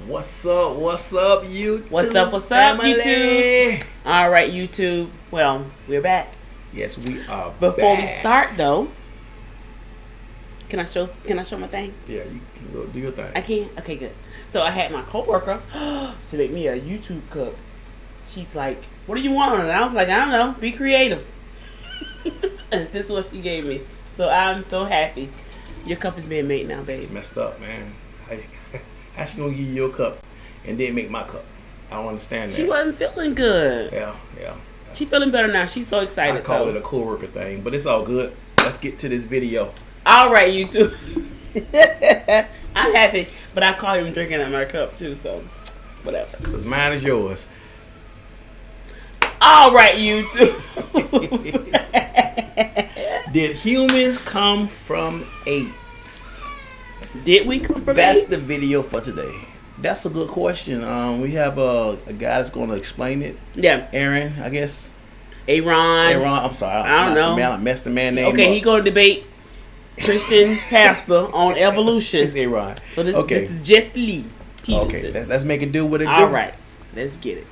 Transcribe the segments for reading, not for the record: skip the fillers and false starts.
What's up? What's up, YouTube? What's up, family? YouTube? All right, YouTube. Well, we're back. Yes, we are. Before back. we start, though, can I show my thing? Yeah, you can go do your thing. I can. Okay, good. So I had my coworker to make me a YouTube cup. She's like, "What do you want?" And I was like, "I don't know. Be creative." And this is what she gave me. So I'm so happy. Your cup is being made now, baby. It's messed up, man. How she gonna give you your cup and then make my cup? I don't understand that. She wasn't feeling good. Yeah. She feeling better now. She's so excited. I call it a coworker thing, but it's all good. Let's get to this video. All right, YouTube. I'm happy, but I caught him drinking at my cup too, so whatever. Because mine is yours. All right, YouTube. Did humans come from apes? Did we come from That's apes? the video for today. That's a good question. We have a guy that's going to explain it. Yeah. Aaron, I guess. Aaron. I'm sorry. I don't know. I messed the man name Okay, up. he going to debate Christian pastor on evolution. It's Aaron. So this is just Lee Peterson. Okay, let's make it do what it do. All right, let's get it.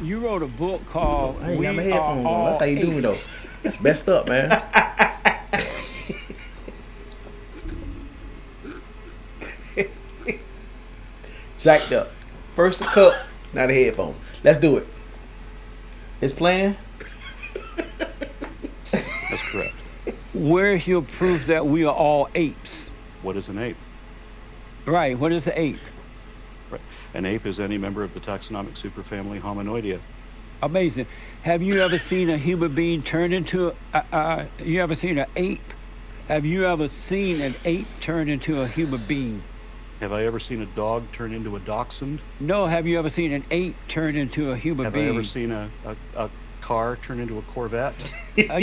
You wrote a book called I ain't We got my Are headphones on. That's how you do me, All though. Apes. That's messed up, man. Jacked up. First the cup, now the headphones. Let's do it. It's playing? That's correct. Where's your proof that we are all apes? What is an ape? Right, what is the ape? Right. An ape is any member of the taxonomic superfamily Hominoidea. Amazing. Have you ever seen a human being turn into you ever seen an ape? Have you ever seen an ape turn into a human being? Have I ever seen a dog turn into a dachshund? No, have you ever seen an ape turn into a human Have being? I ever seen a car turn into a Corvette? Can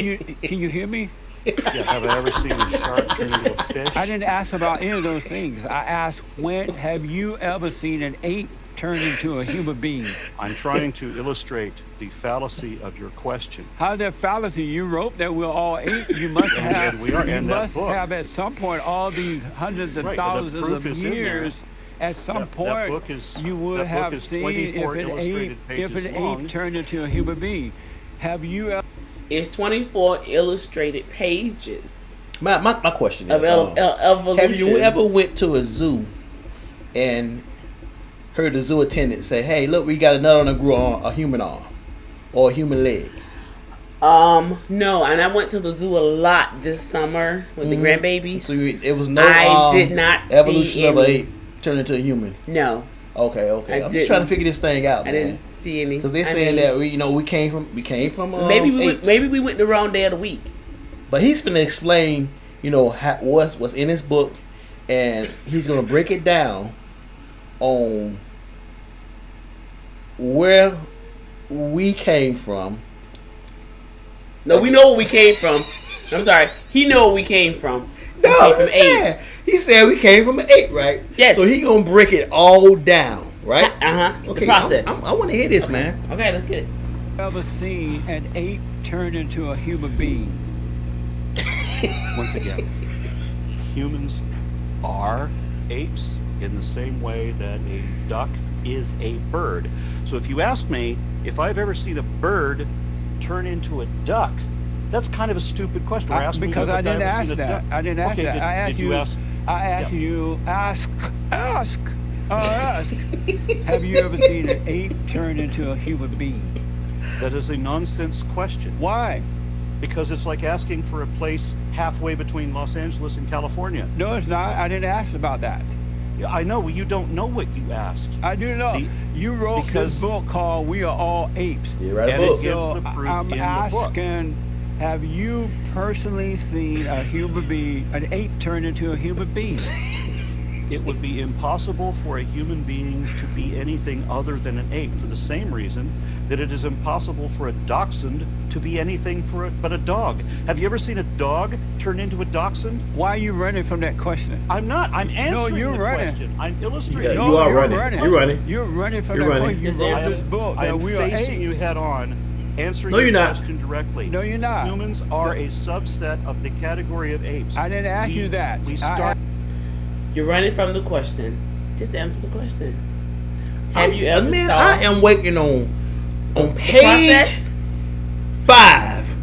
you hear me? Yeah. Have I ever seen a shark turn into a fish? I didn't ask about any of those things. I asked, when have you ever seen an ape turn into a human being? I'm trying to illustrate the fallacy of your question. How's that fallacy? You wrote that we're all apes. You must have. And we are. You And that must book. have at some point all these hundreds of Right, the thousands proof of is in there. years. At some That point, book is- you would that book have is seen 24 if illustrated an pages long. ape turned into a human being. Have you ever? It's 24 illustrated pages My question of is, evolution. have you ever went to a zoo and heard the zoo attendant say, "Hey, look, we got a nut on the grew on a human arm or a human leg"? No, and I went to the zoo a lot this summer with the grandbabies. So it was no I did not evolution see of an any. ape turned into a human. No, Okay. I I'm just didn't. trying to figure this thing out, I man. didn't see any. Because they're I saying mean, that we came from maybe apes. we went the wrong day of the week. But he's gonna explain, what's in his book, and he's gonna break it down on where we came from. No, we know where we came from. I'm sorry, he know where we came from. We No, came from apes. he said we came from an ape, right? Yes. So he gonna break it all down, right? The Okay. process. I want to hear this, man. Okay, let's get it. Ever seen an ape turn into a human being? Once again, humans are apes in the same way that a duck is a bird. So if you ask me if I've ever seen a bird turn into a duck, that's kind of a stupid question. We're asking Because if I I've didn't ever ask seen a that. duck. I didn't ask Okay, that. I asked did you. ask? I asked Yeah. you. Ask. Have you ever seen an ape turn into a human being? That is a nonsense question. Why? Because it's like asking for a place halfway between Los Angeles and California. No, it's not. I didn't ask about that. I know, you don't know what you asked. I do know. You wrote this book called We Are All Apes. You write a And it book. gives So the proof I'm in the book. asking, have you personally seen a human being, an ape turn into a human being? It would be impossible for a human being to be anything other than an ape for the same reason that it is impossible for a dachshund to be anything but a dog. Have you ever seen a dog turn into a dachshund? Why are you running from that question? I'm not. I'm answering you're the running. question. I'm illustrating. Yeah, you are you're running. You're running. You're running from You're that running. question. You wrote this book I that am we are facing apes. you head on answering No, your you're not. question directly. No, you're not. Humans are a subset of the category of apes. I didn't ask you that. We I start. You're running from the question. Just answer the question. Have you ever Man, saw I am waiting on the page process? 5.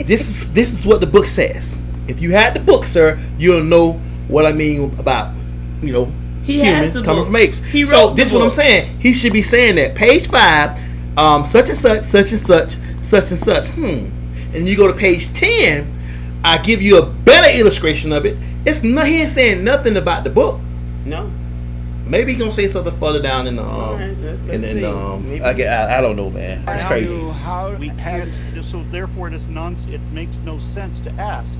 This is what the book says. If you had the book, sir, you'll know what I mean about, He has humans the coming book. from apes. He So wrote this is the what I'm book. saying. He should be saying that page 5, such and such, such and such, such and such. And you go to page 10, I give you a better illustration of it. He ain't saying nothing about the book. No. Maybe he's gonna say something further down in the Alright, let's and then see. Maybe. I don't know, man. It's How crazy. you- how We have- can't. So therefore, it makes no sense to ask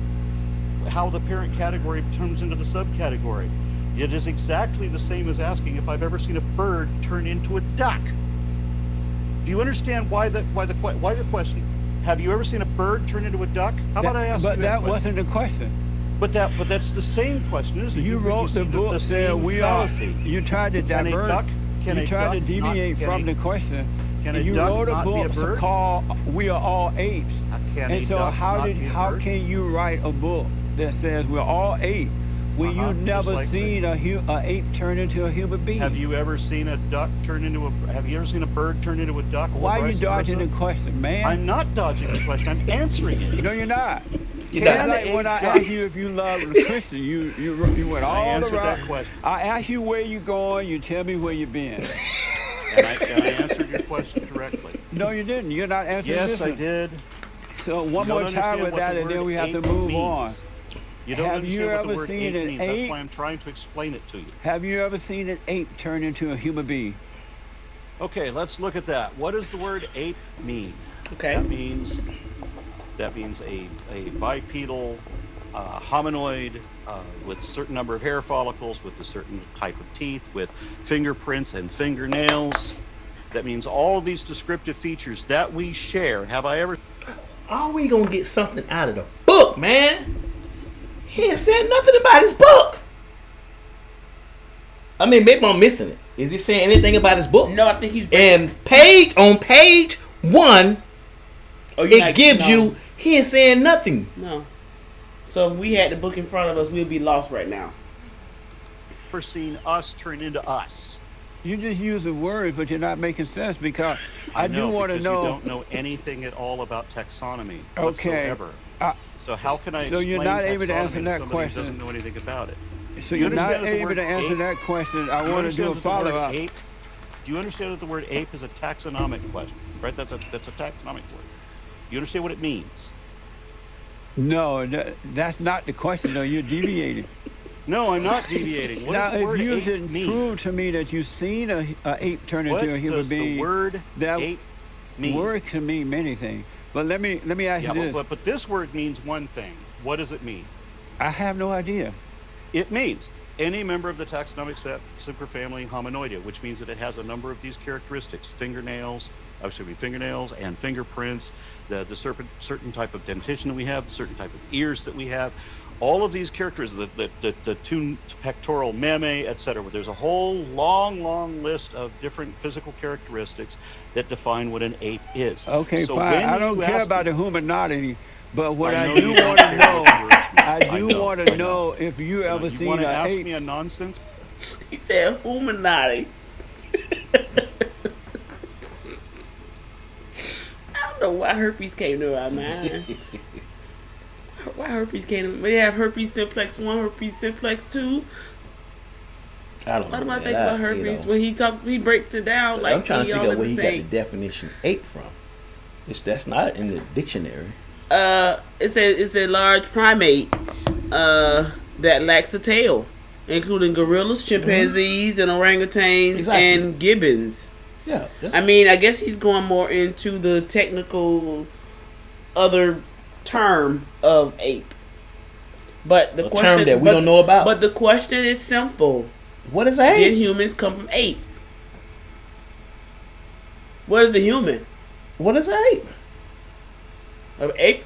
how the parent category turns into the subcategory. It is exactly the same as asking if I've ever seen a bird turn into a duck. Do you understand why the question? Have you ever seen a bird turn into a duck? How about I ask But you that question? wasn't the question. But that's the same question, isn't it? You wrote the see book the saying same we are. fallacy. You tried to Can a divert. duck- can You a tried to duck not- deviate can from a- the question. Can a You duck wrote a not be a book bird? called "We Are All Apes." Can a And so duck how not be a how bird? can you write a book that says we're all apes when Uh-huh, you just never like seen a ape turn into a human being? Have you ever seen a duck turn into a? Have you ever seen a bird turn into a duck? or Why are you vice dodging versa? the question, man? I'm not dodging the question. I'm answering it. No, you're not. You're It's not. like when I Can a asked you if you love the Christian, you went all answered around. that question. I asked you where you going, you tell me where you been. And I answered your question directly. No, you didn't. You're not answering Yes, this I one. did. So You one don't more time understand with what that, the and then word we have to ape move means. on. You don't Have you understand what ever the word seen ape an means. ape? That's why I'm trying to explain it to you. Have you ever seen an ape turn into a human being? Okay, let's look at that. What does the word ape mean? Okay. That means a bipedal hominoid with a certain number of hair follicles, with a certain type of teeth, with fingerprints and fingernails. That means all these descriptive features that we share. Have I ever? Are we gonna get something out of the book, man? He ain't saying nothing about his book. I mean, maybe I'm missing it. Is he saying anything about his book? No, I think he's. And on page 1, Oh, you're it not- gives no. you. He ain't saying nothing. No. So if we had the book in front of us, we'd be lost right now. Ever seen us turn into us? You just use the words, but you're not making sense because I do know, want to because know. You don't know anything at all about taxonomy Okay. whatsoever. Uh, So how can I? so you're explain not able to taxonomy answer that somebody who question. Doesn't know anything about it. So You you're not understand that the able word to answer ape- that question. I You want to do a understand that the follow word up. ape- Do you understand that the word ape is a taxonomic question? Right. That's a taxonomic word. You understand what it means? No, that's not the question. Though you're deviating. No, I'm not deviating. What Now, does the word if you ape can mean? prove to me that you've seen a ape turn What into a human does being, the word that ape mean? word can mean many things. But let me ask Yeah, you this. but this word means one thing. What does it mean? I have no idea. It means any member of the taxonomic superfamily Hominoidea, which means that it has a number of these characteristics: fingernails and fingerprints, the certain type of dentition that we have, the certain type of ears that we have, all of these characteristics, the two pectoral mammae, etc. There's a whole long list of different physical characteristics that define what an ape is. Okay, So fine. when I don't you care ask about me- the humanity, but what I know do you want don't to care know, about the words. I do know, want I to know. know if you ever You seen want to an ask ape. me a nonsense? He said Illuminati. I don't know why herpes came to our mind. Why herpes came to We have herpes simplex 1, herpes simplex 2. I don't know. What am I man. thinking about herpes? When he breaks it down, like I'm trying to we all figure out at where the he got the same. definition ape from. That's not in the dictionary. It says it's a large primate that lacks a tail, including gorillas, chimpanzees, and orangutans, Exactly. and gibbons. Yeah. I mean, I guess he's going more into the technical other term of ape. But the A question term that we don't know about. But the question is simple. What is Did ape? humans come from apes? What is a human? What is ape? An ape?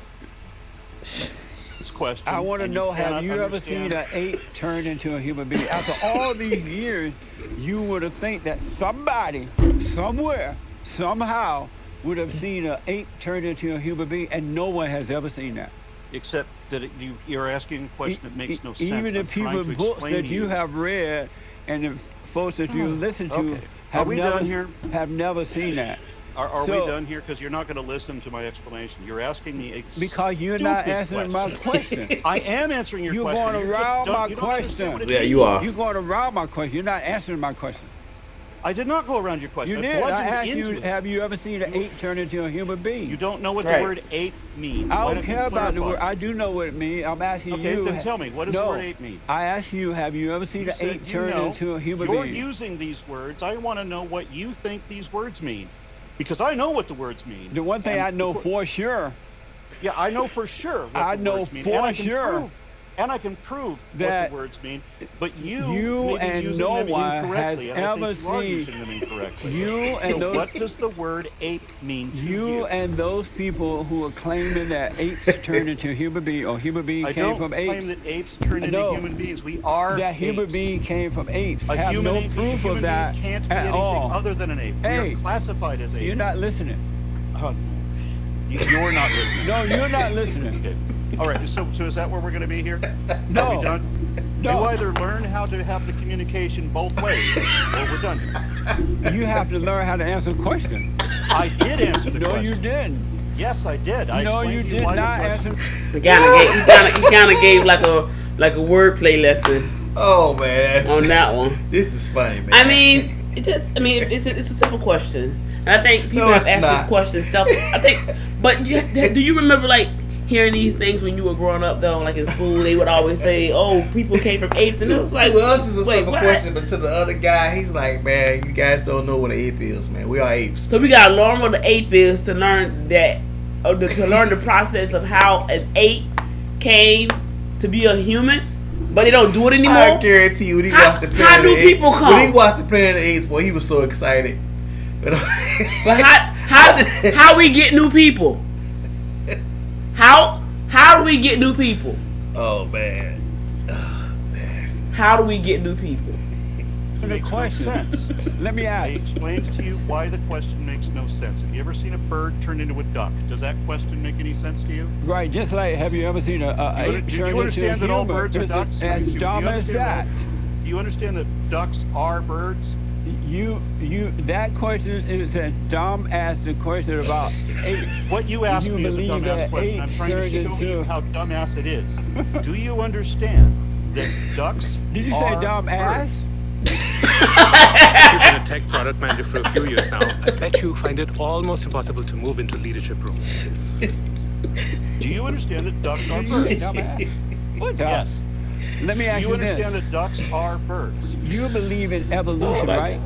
This question. I want to and know, cannot have you ever seen understand- an ape turn into a human being? After all these years, you would have think that somebody, somewhere, somehow, would have seen an ape turn into a human being, and no one has ever seen that. Except that you're asking a question that makes no sense. Even the I'm trying people to books explain that to you have read and the folks that you listen to Okay. Are we done here? have never seen that. Are So- we done here? Because you're not going to listen to my explanation. You're asking me a Because you're not stupid answering my question. I am answering your You're question. going You're just around dumb. my You don't understand what it question. Yeah, you means. are. You're going around my question. You're not answering my question. I did not go around your question. You I did. I bludgeoned asked you, into it. have you ever seen an ape turn into a human being? You don't know what the Right. word ape means. I Why don't you care about the clarify? word. I do know what it means. I'm asking Okay, you. then tell me, what does the no, word ape mean? I asked you, have you ever seen You an said ape you turn know. into a human You're being? using these words. I want to know what you think these words mean. Because I know what the words mean. The one thing And I know for sure Yeah, I know for sure what I the know words mean. for and I can sure prove, and I can prove that what the words mean. But you may be and using no them one has incorrectly, and I ever think you are seen using them incorrectly. you and So those what does the word ape mean to you? you and those people who are claiming that apes turned into human being or human being I came don't from claim apes. that apes turn into No. human beings. We are That human apes. being came from apes. A Have human, no a proof human of that being can't be at anything all. other than an ape. We Hey, are classified as apes. You're not listening. You're not listening. No, you're not listening. Okay. All right. So is that where we're going to be here? No. Are we done? No. You either learn how to have the communication both ways, or we're done here. You have to learn how to answer questions. I did answer the No, question. you didn't. Yes, I did. I No, explained you to did why the not question- answer. He kind of gave like a wordplay lesson Oh man, on that one. this is funny, man. I mean, it's a simple question, and I think people No, have it's asked not. this question. I think, but do you remember like hearing these things when you were growing up though? Like in school, they would always say, "Oh, people came from apes," and it was like, to us is a wait, simple what? question, but to the other guy, he's like, man, you guys don't know what an ape is, man. We are apes. So we gotta learn what the ape is to learn that, to learn the process of how an ape came to be a human, but they don't do it anymore. I guarantee you, when he How- watched the Planet how of do the Apes, people come? when he watched the Planet of the Apes, boy, he was so excited. But how we get new people? How do we get new people? Oh man, How do we get new people? It The makes no question. sense. Let me I ask. explained to you why the question makes no sense. Have you ever seen a bird turn into a duck? Does that question make any sense to you? Right, just like, have you ever seen a ape Do you turn into a understand that all human? birds are Just ducks? as Do you dumb as that. understand Do you understand that ducks are birds? That question is as dumb as the question about apes. What you asked You me is a believe dumbass that question. I'm apes trying to turned show you into- how dumbass it is. Do you understand that ducks Did you say are dumb birds? ass? You've been a tech product manager for a few years now. I bet you find it almost impossible to move into leadership roles. Do you understand that ducks are Did you say birds? dumb ass? What dumb? Yes. Let me Do ask you you understand this. that ducks are birds? You believe in evolution, my right?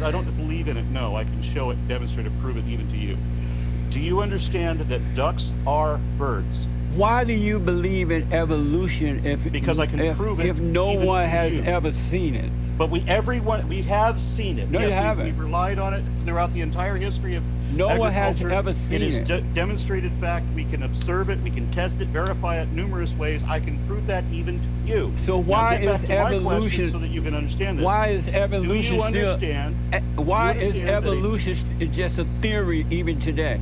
I don't believe in it. No, I can show it, demonstrate it, prove it even to you. Do you understand that ducks are birds? Why do you believe in evolution Because I can prove it if no even one to has you. ever seen it? But we have seen it. No, you haven't. We've relied on it throughout the entire history of No one has agriculture. ever seen It is it. demonstrated fact. We can observe it. We can test it, verify it numerous ways. I can prove that even to you. So Now why get back is to my question evolution- so that you can understand this? Why is Do evolution you still? understand? Why do you is understand that evolution just a theory even today?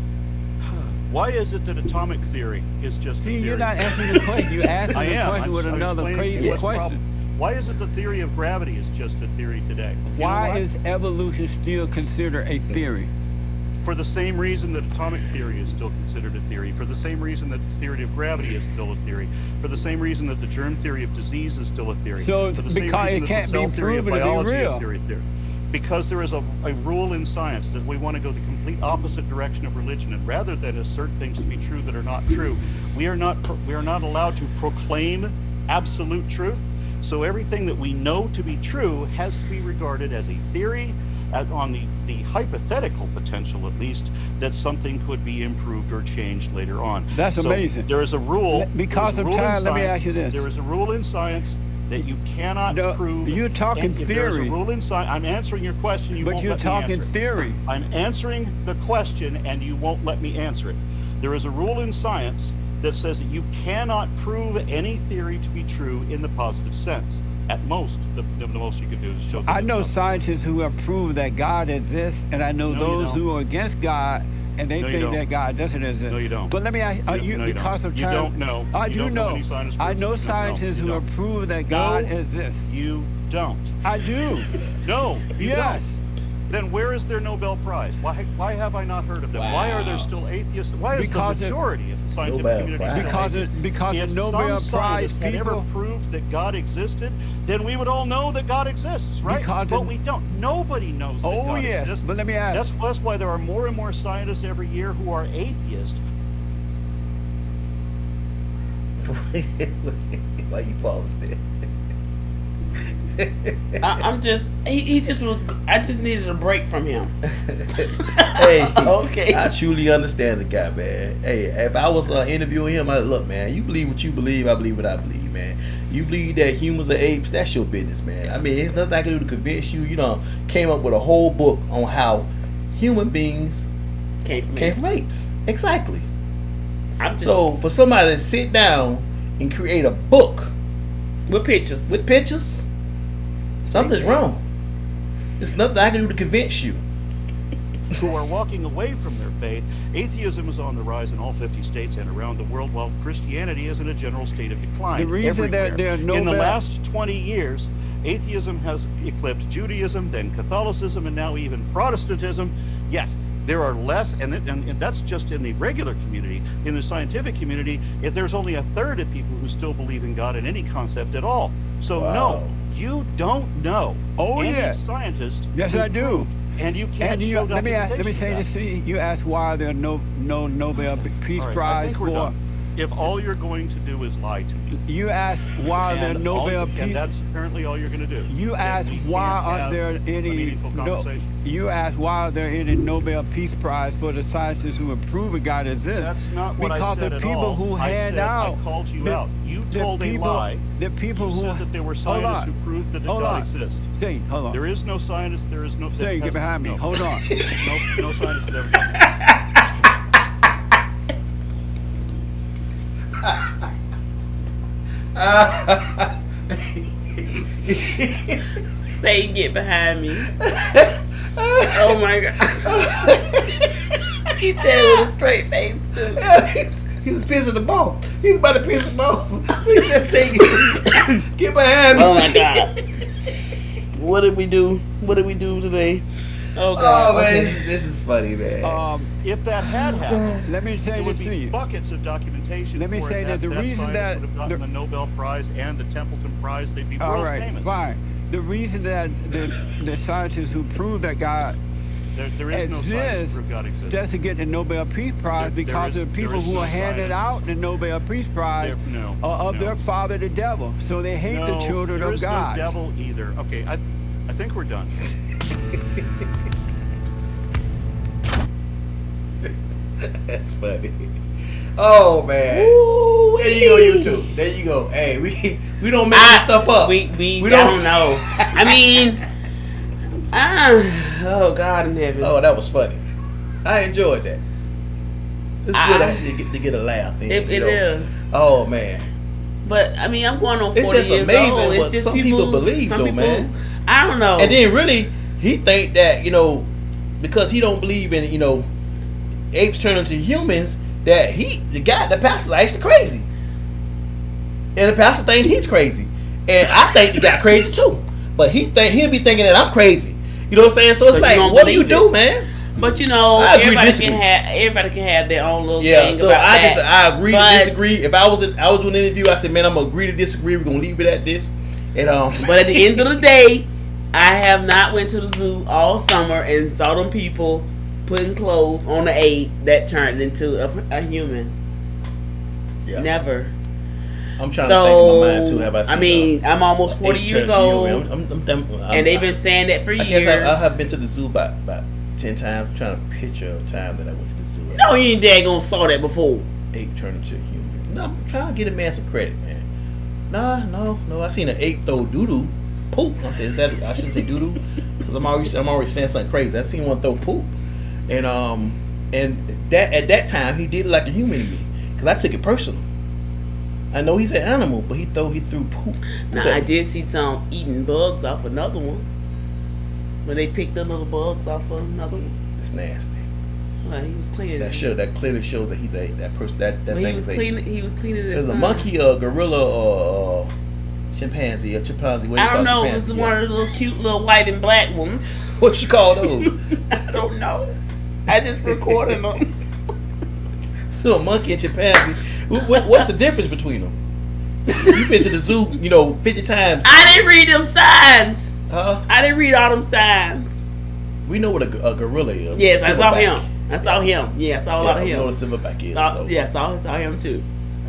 Why is it that atomic theory is just a See, theory? you're not answering the question. You're asking I the am. question with I'm another explaining to crazy you what's the question. problem. Why is it the theory of gravity is just a theory today? You know Why is evolution still considered a theory? For the same reason that atomic theory is still considered a theory, for the same reason that the theory of gravity is still a theory, for the same reason that the germ theory of disease is still a theory. So, for the same because reason it that can't the be cell theory of proven to be biology real. is theory. Because there is a rule in science that we want to go the complete opposite direction of religion, and rather than assert things to be true that are not true, we are not allowed to proclaim absolute truth. So everything that we know to be true has to be regarded as a theory, on the hypothetical potential at least, that something could be improved or changed later on. That's So amazing. there is a rule. Because there is a of rule in time, let me science- ask you this. There is a rule in science that you cannot No, prove. you're talking and if There is theory. a rule in science. I'm answering your question. You But won't you're let me talking answer it. theory. I'm answering the question, and you won't let me answer it. There is a rule in science that says that you cannot prove any theory to be true in the positive sense. At most, the most you can do is show. That I it's know not. scientists who have proved that God exists, and I know No, you those don't. who are against God and they No, you think don't. that God doesn't exist. No, you don't. But let me ask you, No, you because don't. of You time. don't know. I You do don't know know. any scientists I proves know it. No, scientists you who don't. have proved that God No, exists. You don't. I do. No, you Yes. don't. Then where is their Nobel Prize? Why have I not heard of them? Why are there Wow. still atheists? Why is Because the it- majority of the scientific Nobel community Prize. still Because atheist? because If the Nobel some Prize scientist had ever people. proved that God existed, then we would all know that God exists, right? Because But the- we don't. Nobody knows that Oh God yes, exists. but let me ask. That's why there are more and more scientists every year who are atheists. Why you paused it? I'm just he just was. I just needed a break from him. Hey, Okay. I truly understand the guy, man. Hey, if I was interviewing him, I'd look, man. You believe what you believe. I believe what I believe, man. You believe that humans are apes. That's your business, man. I mean, it's nothing I can do to convince you. You know, came up with a whole book on how human beings Came came from apes. Exactly. I'm just, So for somebody to sit down and create a book with pictures. with pictures, something's wrong. There's nothing I can do to convince you. Who are walking away from their faith. Atheism is on the rise in all 50 states and around the world, while Christianity is in a general state of decline. The reason that everywhere. there are no in the bad- last 20 years, atheism has eclipsed Judaism, then Catholicism, and now even Protestantism. Yes, there are less, and that's just in the regular community. In the scientific community, if there's only a third of people who still believe in God in any concept at all. So Wow. no, you don't know. Oh, any yes. scientist. Yes, who I do. proved, and you can't And you, show let me say documentation this of to you. You asked why there are no Nobel Peace that. All right, I Prize think we're for. done. If all you're going to do is lie to me, You asked why there are and, all, Nobel and Peace. that's apparently all you're going to do. You then asked we why can't aren't have there a any meaningful conversation. You asked why are there any Nobel Peace Prize for the scientists who have proven God exists? That's not what because I said the at people all. who I hand said, out I called you the- out. You the told people, a lie. The people You who said that there were hold scientists on. who proved that Hold God on. exists. Say, hold on. There is no scientist. There is no. that Say, has- get behind me. no. Hold on. No scientist has ever done that. Say, get behind me. Oh my god. He said it with a straight face too. He was pissing the ball. He was about to piss the ball. So he said, "Say, get behind me." Oh my god. What did we do? What did we do today? Oh god. Oh man, Okay. this is funny, man. If that had happened, Let me say there would this to be you. buckets of documentation. Let me for say it, that the reason scientist that would have gotten the Nobel Prize and the Templeton Prize, they'd be All world right, famous. fine. The reason that the scientists who prove that God There is no science to exists prove God exists. doesn't get the Nobel Peace Prize There because is- the people there is who no are handing science. out the Nobel Peace Prize No, are of no. their father, the devil. So they hate the children there of is God. no devil either. Okay, I think we're done. That's funny. Oh man. There you go, YouTube. There you go. Hey, we don't make this stuff up. We We don't know. I mean, oh God in heaven. Oh, that was funny. I enjoyed that. It's good to get a laugh. In, It you know. is. Oh man. But I mean, I'm going on 40 It's just years amazing old. It's what just some people believe, some though, people, man. I don't know. And then really, he think that because he don't believe in apes turn into humans, that the pastor's actually crazy, and the pastor thinks he's crazy, and I think the guy crazy too. But he'll be thinking that I'm crazy. You know what I'm saying? So it's But you like, don't what do you believe do, it. man? But I agree, disagree. everybody can have their own little Yeah. thing So about I that. agree But- to disagree. If I was doing an interview, I said, man, I'm gonna agree to disagree. We're gonna leave it at this. And But at the end of the day, I have not went to the zoo all summer and saw them people putting clothes on the ape that turned into a human. yeah. Never. I'm trying to think in my mind So too. Have I seen? I mean, I'm almost 40 ape years turn to old, human? and they've been saying that for I years. guess I have been to the zoo about 10 times. I'm trying to picture a time that I went to the zoo. No, you ain't daggone saw that before. Ape turned into a human. No, I'm trying to get a man some credit, man. No. I seen an ape throw doo-doo. Poop. I said, I shouldn't say doo-doo because I'm already saying something crazy. I seen one throw poop, and that at that time he did it like a human to me because I took it personal. I know he's an animal, but he threw poop. Now I did see some eating bugs off another one. When they picked the little bugs off of another one. It's nasty. Well, he was cleaning. That clearly shows that he's that person. That Well, thing he was cleaning. He was cleaning his There's a son. monkey, a gorilla, or chimpanzee. What do I you don't call know. It chimpanzee? was one of the little cute little white and black ones. What you call those? I don't know. I just recorded them. So a monkey and chimpanzee. What's the difference between them? You've been to the zoo, 50 times. I didn't read them signs. Huh? I didn't read all them signs. We know what a gorilla is. Yes, I saw Silverback. him. I saw him. Yeah, I saw a lot of I know him. what a silverback is. Yeah, saw him too.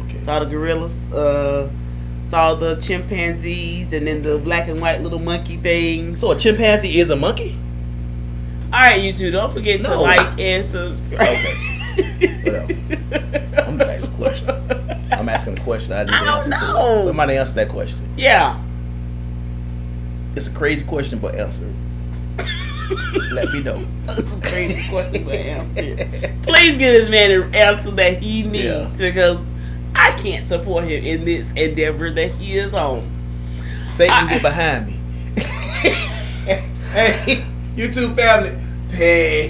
Okay. Saw the gorillas. Saw the chimpanzees, and then the black and white little monkey things. So a chimpanzee is a monkey? All right, you two, don't forget to No. like and subscribe. Okay. Whatever. I'm gonna ask a question. I'm asking a question. I need I an don't answer know. to it. Somebody answer that question. Yeah. It's a crazy question, but answer it. Let me know. That's a crazy question to answer. Please give this man an answer that he needs, Yeah. because I can't support him in this endeavor that he is on. Satan, get behind me. Hey, YouTube family, pay.